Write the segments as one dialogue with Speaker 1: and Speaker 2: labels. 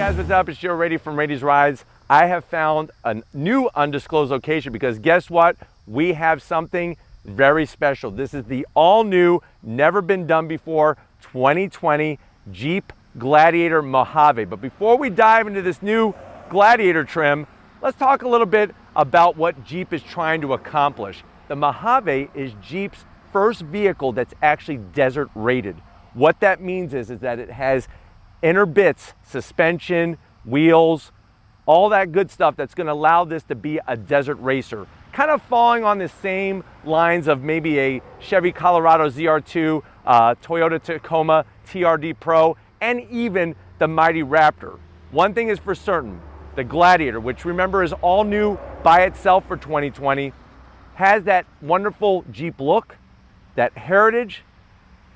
Speaker 1: guys, what's up? It's Joe Rady from Rady's Rides. I have found a new undisclosed location because guess what? We have something very special. This is the all-new, never been done before, 2020 Jeep Gladiator Mojave. But before we dive into this new Gladiator trim, let's talk a little bit about what Jeep is trying to accomplish. The Mojave is Jeep's first vehicle that's actually desert rated. What that means is that it has inner bits, suspension, wheels, all that good stuff that's going to allow this to be a desert racer. Kind of falling on the same lines of maybe a Chevy Colorado ZR2, Toyota Tacoma TRD Pro, and even the mighty Raptor. One thing is for certain, the Gladiator, which remember is all new by itself for 2020, has that wonderful Jeep look, that heritage,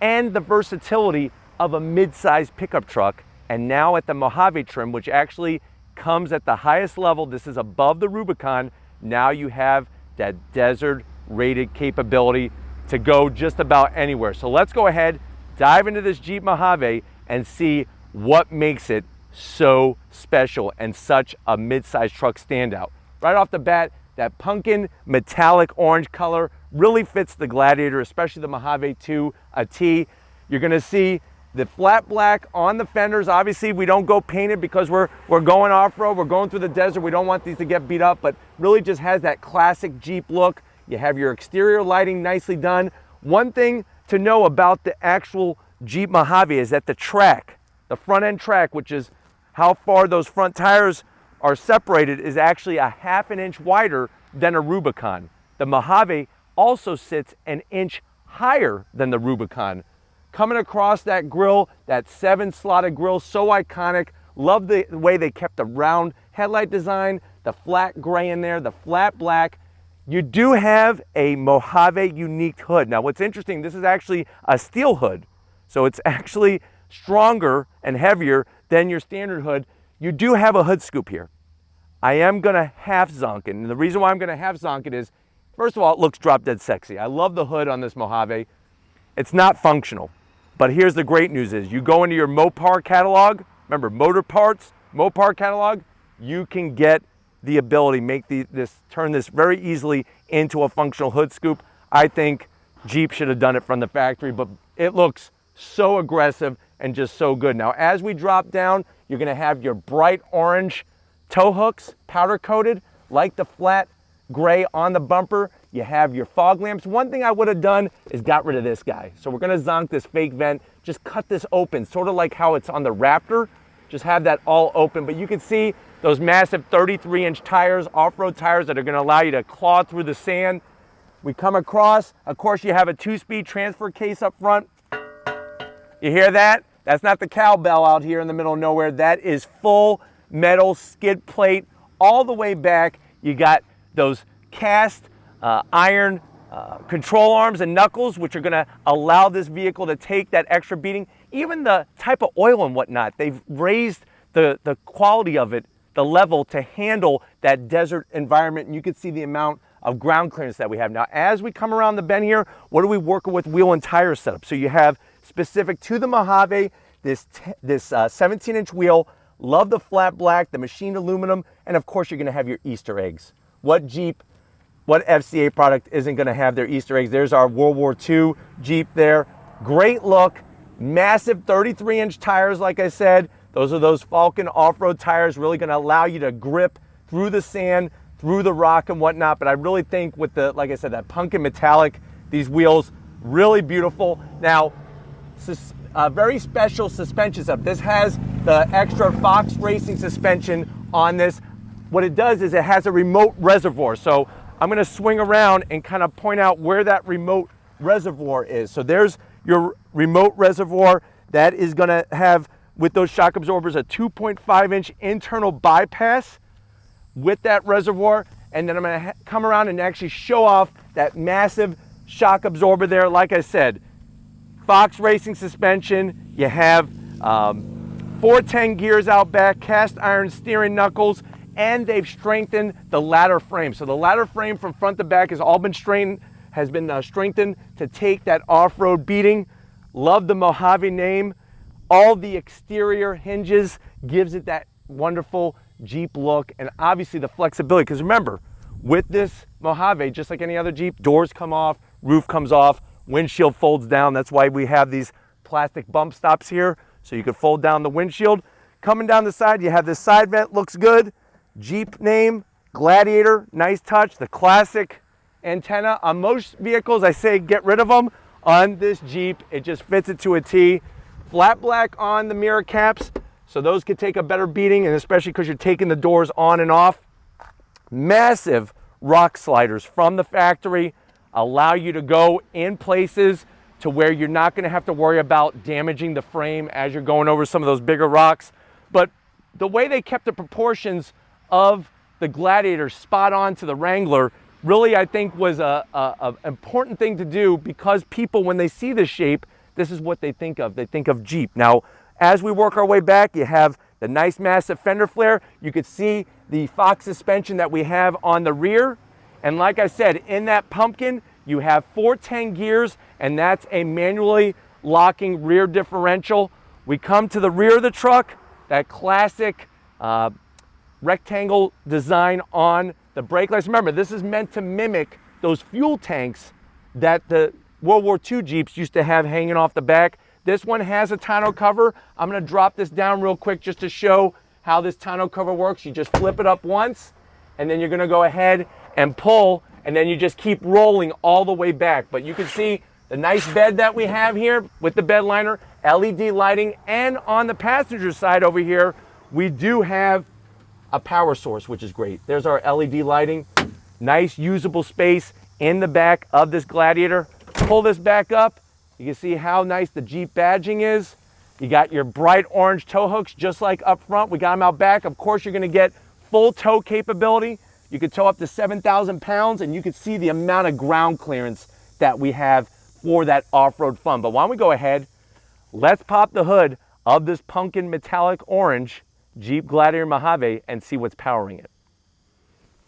Speaker 1: and the versatility of a mid-sized pickup truck. And now at the Mojave trim, which actually comes at the highest level, this is above the Rubicon, now you have that desert rated capability to go just about anywhere. So let's go ahead, dive into this Jeep Mojave and see what makes it so special and such a mid-sized truck standout. Right off the bat, that pumpkin metallic orange color really fits the Gladiator, especially the Mojave to a T. You're gonna see the flat black on the fenders. Obviously, we don't go painted because we're going off-road, we're going through the desert. We don't want these to get beat up, but really just has that classic Jeep look. You have your exterior lighting nicely done. One thing to know about the actual Jeep Mojave is that the track, the front end track, which is how far those front tires are separated, is actually a ½ inch wider than a Rubicon. The Mojave also sits an inch higher than the Rubicon. Coming across that grille, that 7-slotted grille, so iconic. Love the way they kept the round headlight design, the flat gray in there, the flat black. You do have a Mojave unique hood. Now what's interesting, this is actually a steel hood. So it's actually stronger and heavier than your standard hood. You do have a hood scoop here. I am gonna half zonk it. And the reason why I'm gonna half zonk it is, first of all, it looks drop dead sexy. I love the hood on this Mojave. It's not functional. But here's the great news is, you go into your Mopar catalog, remember motor parts, Mopar catalog, you can get the ability, turn this very easily into a functional hood scoop. I think Jeep should have done it from the factory, but it looks so aggressive and just so good. Now, as we drop down, you're gonna have your bright orange tow hooks, powder coated, like the flat gray on the bumper. You have your fog lamps. One thing I would have done is got rid of this guy. So we're gonna zonk this fake vent, just cut this open, sort of like how it's on the Raptor. Just have that all open, but you can see those massive 33-inch tires, off-road tires that are gonna allow you to claw through the sand. We come across, of course, you have a 2-speed transfer case up front. You hear that? That's not the cowbell out here in the middle of nowhere. That is full metal skid plate all the way back. You got those cast iron control arms and knuckles, which are gonna allow this vehicle to take that extra beating. Even the type of oil and whatnot, they've raised the quality of it, the level to handle that desert environment. And you can see the amount of ground clearance that we have. Now, as we come around the bend here, what are we working with wheel and tire setup? So you have specific to the Mojave, this 17-inch wheel. Love the flat black, the machined aluminum, and of course you're gonna have your Easter eggs. What FCA product isn't gonna have their Easter eggs? There's our World War II Jeep there. Great look, massive 33-inch tires, like I said. Those are those Falcon off-road tires, really gonna allow you to grip through the sand, through the rock and whatnot. But I really think with the, like I said, that pumpkin metallic, these wheels, really beautiful. Now, very special suspension setup. This has the extra Fox Racing suspension on this. What it does is it has a remote reservoir. So I'm gonna swing around and kind of point out where that remote reservoir is. So there's your remote reservoir. That is gonna have, with those shock absorbers, a 2.5-inch internal bypass with that reservoir. And then I'm gonna come around and actually show off that massive shock absorber there. Like I said, Fox Racing suspension. You have 410 gears out back, cast iron steering knuckles, and they've strengthened the ladder frame. So the ladder frame from front to back has all been strengthened to take that off-road beating. Love the Mojave name. All the exterior hinges gives it that wonderful Jeep look, and obviously the flexibility, because remember, with this Mojave, just like any other Jeep, doors come off, roof comes off, windshield folds down. That's why we have these plastic bump stops here, so you can fold down the windshield. Coming down the side, you have this side vent, looks good. Jeep name, Gladiator, nice touch. The classic antenna. On most vehicles, I say get rid of them. On this Jeep, it just fits it to a T. Flat black on the mirror caps, so those could take a better beating, and especially because you're taking the doors on and off. Massive rock sliders from the factory allow you to go in places to where you're not going to have to worry about damaging the frame as you're going over some of those bigger rocks. But the way they kept the proportions of the Gladiator spot on to the Wrangler really, I think, was a important thing to do, because people, when they see this shape, this is what they think of. They think of Jeep. Now, as we work our way back, you have the nice massive fender flare. You could see the Fox suspension that we have on the rear. And like I said, in that pumpkin, you have 410 gears, and that's a manually locking rear differential. We come to the rear of the truck, that classic rectangle design on the brake lights. Remember, this is meant to mimic those fuel tanks that the World War II Jeeps used to have hanging off the back. This one has a tonneau cover. I'm gonna drop this down real quick just to show how this tonneau cover works. You just flip it up once, and then you're gonna go ahead and pull, and then you just keep rolling all the way back. But you can see the nice bed that we have here with the bed liner, LED lighting, and on the passenger side over here, we do have a power source, which is great. There's our LED lighting. Nice usable space in the back of this Gladiator. Pull this back up. You can see how nice the Jeep badging is. You got your bright orange tow hooks just like up front. We got them out back. Of course, you're gonna get full tow capability. You can tow up to 7,000 pounds, and you can see the amount of ground clearance that we have for that off-road fun. But why don't we go ahead, let's pop the hood of this pumpkin metallic orange Jeep Gladiator Mojave and see what's powering it.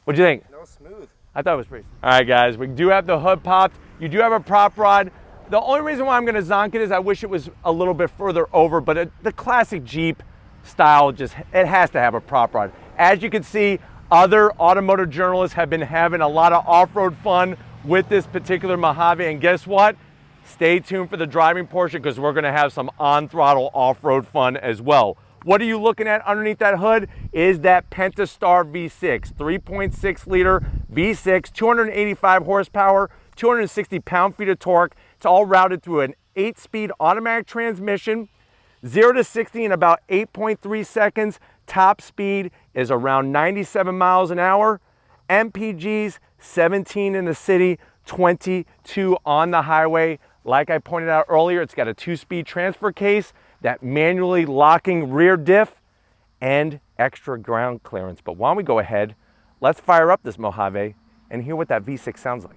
Speaker 1: What'd you think?
Speaker 2: No, smooth.
Speaker 1: I thought it was pretty. All right, guys, we do have the hood popped. You do have a prop rod. The only reason why I'm gonna zonk it is I wish it was a little bit further over, but the classic Jeep style, it has to have a prop rod. As you can see, other automotive journalists have been having a lot of off-road fun with this particular Mojave, and guess what? Stay tuned for the driving portion, because we're gonna have some on-throttle off-road fun as well. What are you looking at underneath that hood is that Pentastar V6, 3.6 liter V6, 285 horsepower, 260 pound-feet of torque. It's all routed through an 8-speed automatic transmission, 0 to 60 in about 8.3 seconds. Top speed is around 97 miles an hour. MPGs, 17 in the city, 22 on the highway. Like I pointed out earlier, it's got a 2-speed transfer case, that manually locking rear diff, and extra ground clearance. But why don't we go ahead, let's fire up this Mojave and hear what that V6 sounds like.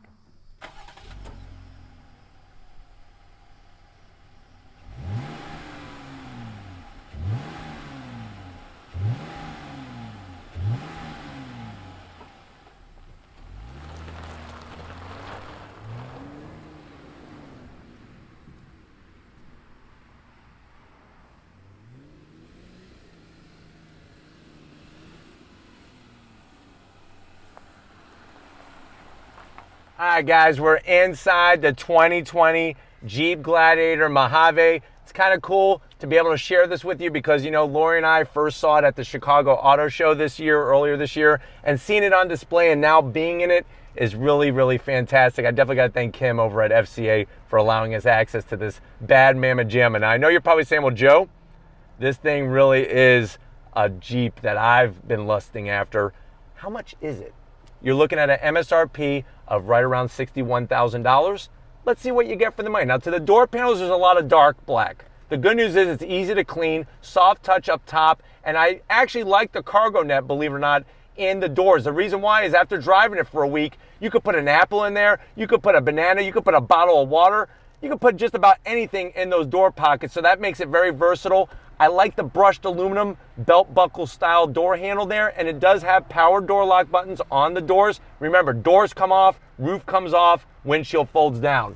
Speaker 1: All right, guys, we're inside the 2020 Jeep Gladiator Mojave. It's kind of cool to be able to share this with you because, you know, Lori and I first saw it at the Chicago Auto Show earlier this year, and seeing it on display and now being in it is really, really fantastic. I definitely got to thank Kim over at FCA for allowing us access to this bad mamma jamma. Now, I know you're probably saying, well, Joe, this thing really is a Jeep that I've been lusting after. How much is it? You're looking at an MSRP of right around $61,000. Let's see what you get for the money. Now, to the door panels, there's a lot of dark black. The good news is it's easy to clean, soft touch up top, and I actually like the cargo net, believe it or not, in the doors. The reason why is after driving it for a week, you could put an apple in there, you could put a banana, you could put a bottle of water, you could put just about anything in those door pockets, so that makes it very versatile. I like the brushed aluminum belt buckle style door handle there, and it does have power door lock buttons on the doors. Remember, doors come off, roof comes off, windshield folds down.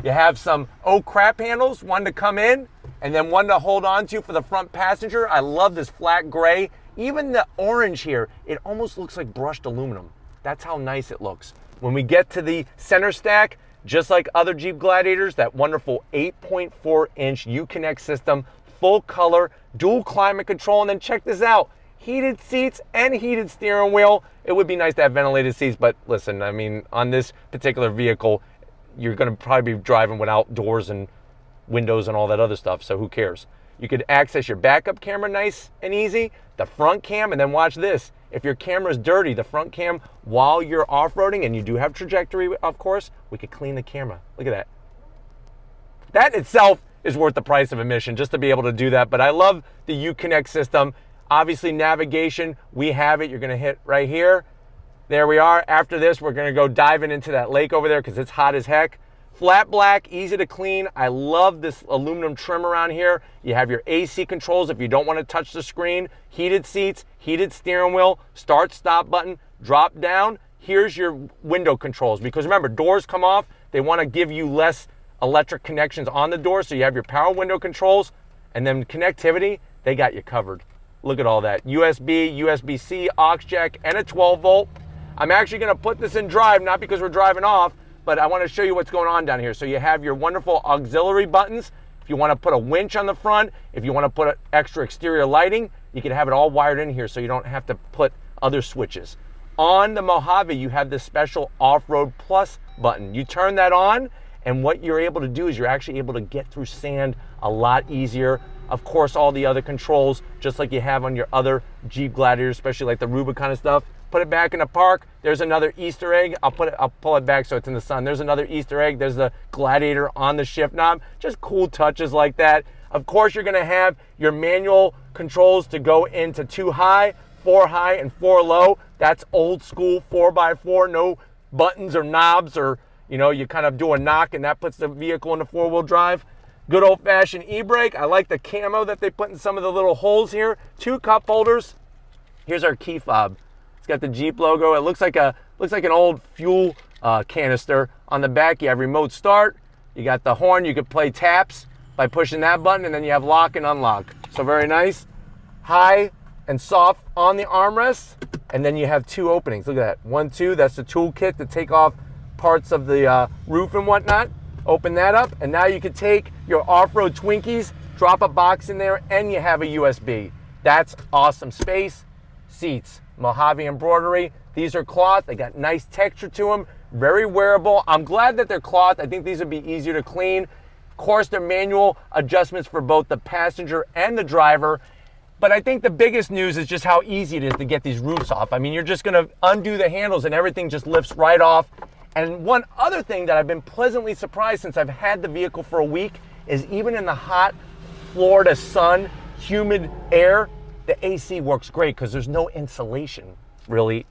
Speaker 1: You have some oh crap handles, one to come in and then one to hold on to for the front passenger. I love this flat gray Even the orange here, it almost looks like brushed aluminum. That's how nice it looks. When we get to the center stack, just like other Jeep Gladiators, that wonderful 8.4-inch Uconnect system, full color, dual climate control, and then check this out, heated seats and heated steering wheel. It would be nice to have ventilated seats, but listen, I mean, on this particular vehicle, you're gonna probably be driving without doors and windows and all that other stuff, so who cares? You could access your backup camera nice and easy, the front cam, and then watch this. If your camera's dirty, the front cam, while you're off-roading, and you do have trajectory, of course, we could clean the camera. Look at that. That itself is worth the price of admission, just to be able to do that. But I love the Uconnect system. Obviously, navigation, we have it. You're gonna hit right here. There we are. After this, we're gonna go diving into that lake over there because it's hot as heck. Flat black, easy to clean. I love this aluminum trim around here. You have your AC controls if you don't want to touch the screen. Heated seats, heated steering wheel, start stop button, drop down. Here's your window controls, because remember, doors come off. They want to give you less electric connections on the door, so you have your power window controls, and then connectivity, they got you covered. Look at all that. USB, USB-C, aux jack, and a 12-volt. I'm actually going to put this in drive, not because we're driving off, but I want to show you what's going on down here. So you have your wonderful auxiliary buttons. If you want to put a winch on the front, if you want to put extra exterior lighting, you can have it all wired in here so you don't have to put other switches. On the Mojave, you have this special Off-Road Plus button. You turn that on, and what you're able to do is you're actually able to get through sand a lot easier. Of course, all the other controls, just like you have on your other Jeep Gladiators, especially like the Rubicon and stuff. Put it back in the park. There's another Easter egg. I'll pull it back so it's in the sun. There's another Easter egg. There's the Gladiator on the shift knob. Just cool touches like that. Of course, you're gonna have your manual controls to go into 2 high, 4 high, and 4 low. That's old school 4x4, no buttons or knobs, or you kind of do a knock and that puts the vehicle into 4-wheel drive. Good old fashioned e-brake. I like the camo that they put in some of the little holes here. 2 cup holders. Here's our key fob. It's got the Jeep logo. It looks like an old fuel canister. On the back, you have remote start. You got the horn. You could play taps by pushing that button, and then you have lock and unlock. So very nice. High and soft on the armrests, and then you have 2 openings. Look at that. 1, 2. That's the toolkit to take off parts of the roof and whatnot. Open that up, and now you can take your off-road Twinkies, drop a box in there, and you have a USB. That's awesome space. Seats, Mojave embroidery. These are cloth. They got nice texture to them. Very wearable. I'm glad that they're cloth. I think these would be easier to clean. Of course, they're manual adjustments for both the passenger and the driver. But I think the biggest news is just how easy it is to get these roofs off. I mean, you're just going to undo the handles and everything just lifts right off. And one other thing that I've been pleasantly surprised since I've had the vehicle for a week is even in the hot Florida sun, humid air, the AC works great because there's no insulation really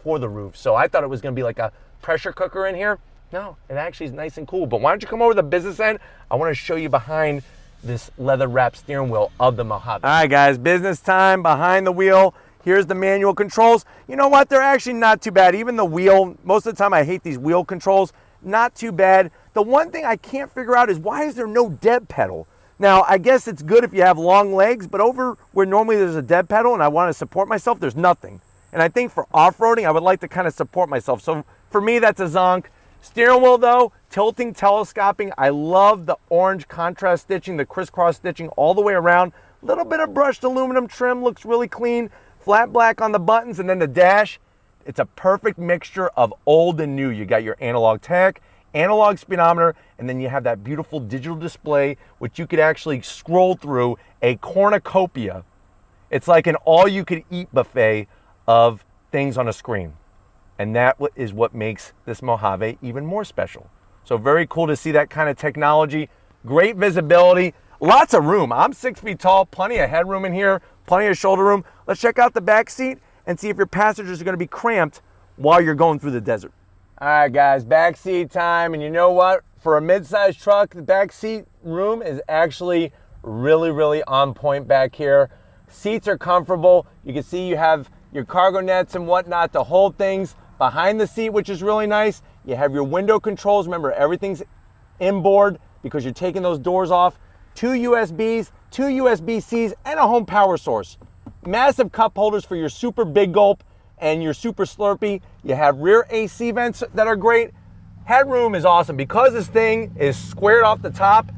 Speaker 1: for the roof. So I thought it was going to be like a pressure cooker in here. No, it actually is nice and cool. But why don't you come over to the business end? I want to show you behind this leather wrapped steering wheel of the Mojave. All right, guys, business time behind the wheel. Here's the manual controls. You know what? They're actually not too bad. Even the wheel, most of the time I hate these wheel controls. Not too bad. The one thing I can't figure out is why is there no dead pedal? Now, I guess it's good if you have long legs, but over where normally there's a dead pedal and I want to support myself, there's nothing. And I think for off-roading, I would like to kind of support myself. So for me, that's a zonk. Steering wheel though, tilting, telescoping. I love the orange contrast stitching, the crisscross stitching all the way around. A little bit of brushed aluminum trim, looks really clean. Flat black on the buttons, and then the dash. It's a perfect mixture of old and new. You got your analog tach, analog speedometer, and then you have that beautiful digital display, which you could actually scroll through, a cornucopia. It's like an all-you-could-eat buffet of things on a screen. And that is what makes this Mojave even more special. So very cool to see that kind of technology. Great visibility, lots of room. I'm 6 feet tall, plenty of headroom in here, plenty of shoulder room. Let's check out the back seat and see if your passengers are going to be cramped while you're going through the desert. All right, guys, back seat time. And you know what? For a mid-sized truck, the back seat room is actually really, really on point back here. Seats are comfortable. You can see you have your cargo nets and whatnot to hold things behind the seat, which is really nice. You have your window controls. Remember, everything's inboard because you're taking those doors off. 2 USBs, 2 USB-Cs, and a home power source. massive cup holders for your super big gulp and your super slurpee. You have rear AC vents that are great. Headroom is awesome because this thing is squared off the top.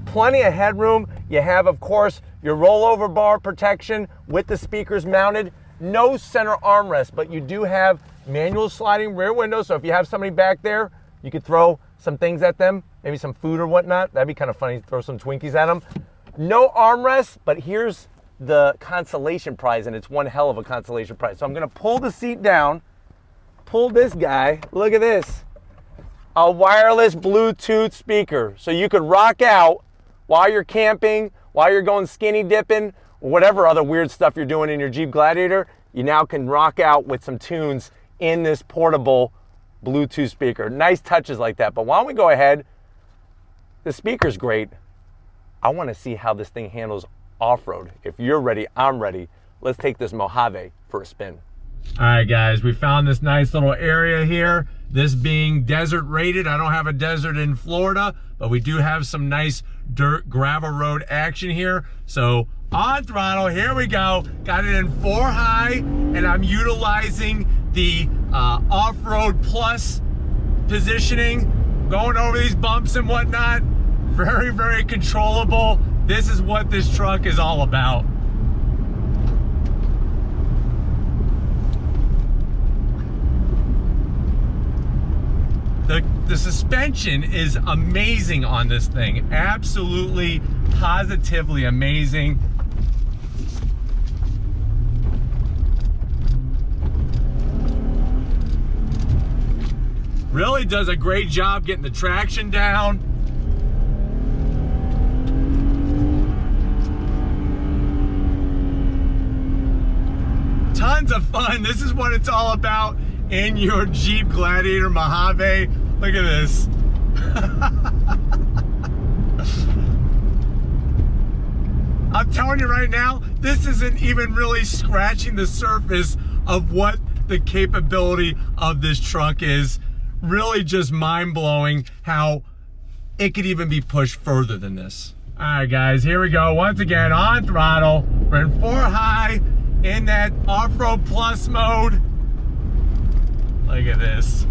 Speaker 1: Plenty of headroom. You have, of course, your rollover bar protection with the speakers mounted. No center armrest, but you do have manual sliding rear windows. So if you have somebody back there, you could throw some things at them, maybe some food or whatnot. That'd be kind of funny to throw some Twinkies at them. No armrest, but here's the consolation prize, and it's one hell of a consolation prize. So I'm gonna pull the seat down, pull this guy, look at this. A wireless Bluetooth speaker. So you could rock out while you're camping, while you're going skinny dipping, or whatever other weird stuff you're doing in your Jeep Gladiator. You now can rock out with some tunes in this portable Bluetooth speaker. Nice touches like that. But why don't we go ahead? The speaker's great. I want to see how this thing handles off-road. If you're ready, I'm ready. Let's take this Mojave for a spin. All right, guys, we found this nice little area here. This being desert rated. I don't have a desert in Florida, but we do have some nice dirt gravel road action here. So on throttle, here we go. Got it in 4 high, and I'm utilizing the off-road plus positioning, going over these bumps and whatnot. Very, very controllable. This is what this truck is all about. The suspension is amazing on this thing. Absolutely, positively amazing. Really does a great job getting the traction down. Tons of fun. This is what it's all about in your Jeep Gladiator Mojave. Look at this. I'm telling you right now, this isn't even really scratching the surface of what the capability of this truck is. Really just mind-blowing how it could even be pushed further than this. All right, guys, here we go. Once again, on throttle. We're in 4 high in that off-road plus mode. Look at this.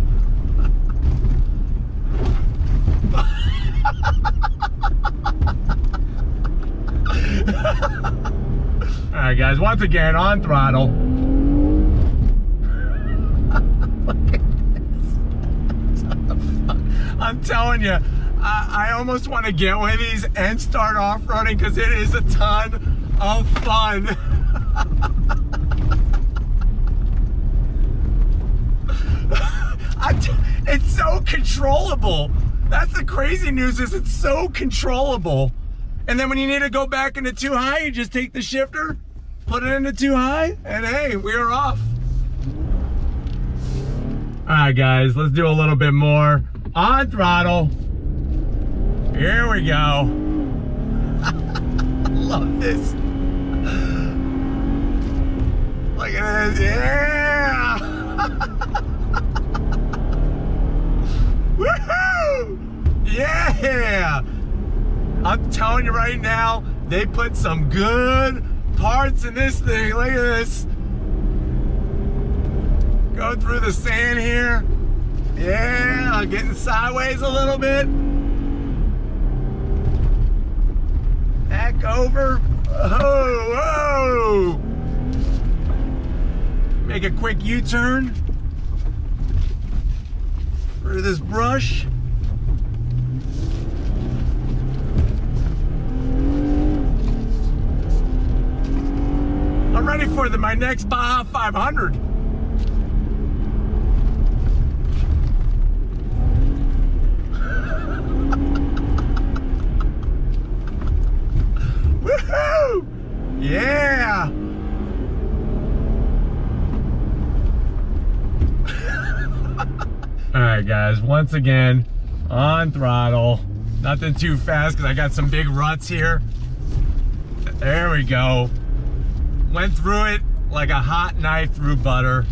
Speaker 1: All right, guys, once again, on throttle. Look at this. What the fuck? I'm telling you, I almost want to get one of these and start off-roading because it is a ton of fun. It's so controllable. That's the crazy news, is it's so controllable. And then when you need to go back into 2 high, you just take the shifter, put it into 2 high, and hey, we're off. All right, guys, let's do a little bit more. On throttle. Here we go. Love this. Look at this, yeah. Woohoo! Yeah! I'm telling you right now, they put some good parts in this thing. Look at this. Go through the sand here. Yeah, I'm getting sideways a little bit. Back over. Whoa, whoa. Make a quick U-turn. Through this brush. I'm ready for my next Baja 500. Woohoo! Yeah! All right, guys, once again, on throttle. Nothing too fast because I got some big ruts here. There we go. Went through it like a hot knife through butter.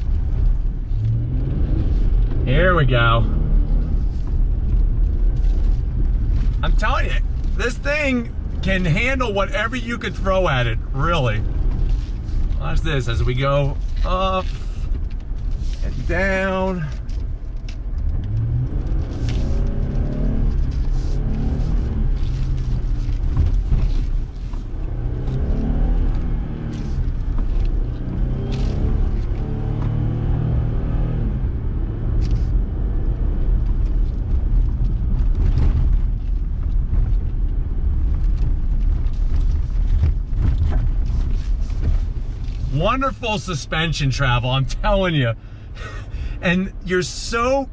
Speaker 1: Here we go. I'm telling you, this thing can handle whatever you could throw at it, really. Watch this as we go up and down. Wonderful suspension travel, I'm telling you. And you're just so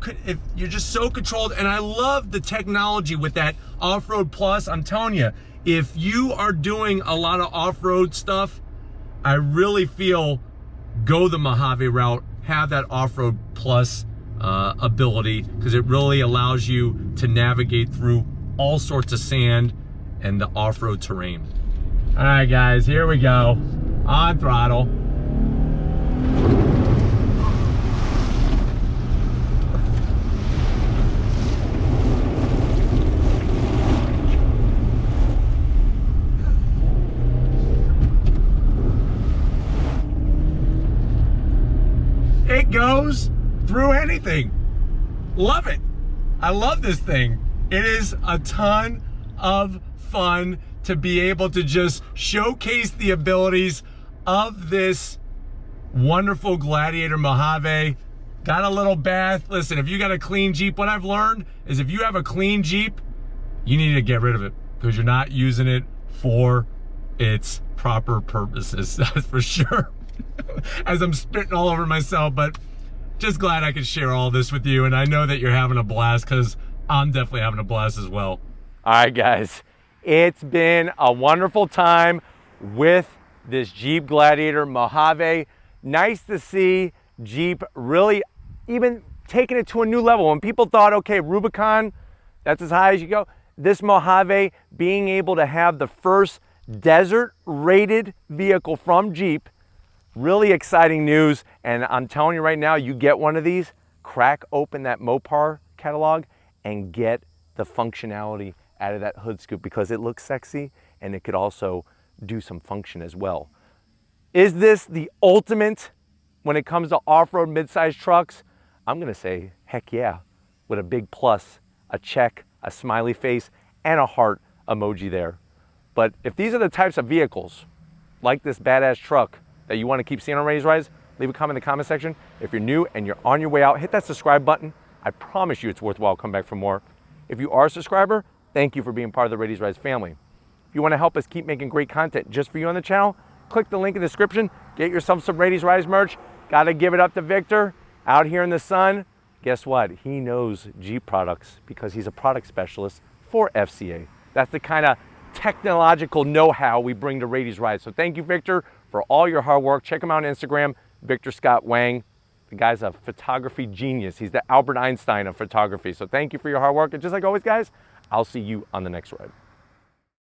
Speaker 1: controlled, and I love the technology with that Off-Road Plus. I'm telling you, if you are doing a lot of off-road stuff, I really feel go the Mojave route, have that Off-Road Plus ability, because it really allows you to navigate through all sorts of sand and the off-road terrain. All right, guys, here we go. On throttle. It goes through anything. Love it. I love this thing. It is a ton of fun to be able to just showcase the abilities of this wonderful Gladiator Mojave. Got a little bath. Listen, if you got a clean Jeep, what I've learned is if you have a clean Jeep, you need to get rid of it because you're not using it for its proper purposes. That's for sure. As I'm spitting all over myself, but just glad I could share all this with you. And I know that you're having a blast because I'm definitely having a blast as well. All right, guys, it's been a wonderful time with this Jeep Gladiator Mojave. Nice to see Jeep really even taking it to a new level. When people thought, okay, Rubicon, that's as high as you go. This Mojave being able to have the first desert rated vehicle from Jeep, really exciting news. And I'm telling you right now, you get one of these, crack open that Mopar catalog and get the functionality out of that hood scoop because it looks sexy and it could also do some function as well. Is this the ultimate when it comes to off-road mid-size trucks? I'm gonna say heck yeah, with a big plus, a check, a smiley face, and a heart emoji there. But if these are the types of vehicles like this badass truck that you want to keep seeing on Rady's Rides, leave a comment in the comment section. If you're new and you're on your way out, hit that subscribe button. I promise you it's worthwhile. Come back for more. If you are a subscriber, thank you for being part of the Rady's Rides family. If you want to help us keep making great content just for you on the channel, click the link in the description. Get yourself some Rady's Rides merch. Got to give it up to Victor out here in the sun. Guess what? He knows Jeep products because he's a product specialist for FCA. That's the kind of technological know-how we bring to Rady's Rides. So thank you, Victor, for all your hard work. Check him out on Instagram, Victor Scott Wang. The guy's a photography genius. He's the Albert Einstein of photography. So thank you for your hard work. And just like always, guys, I'll see you on the next ride.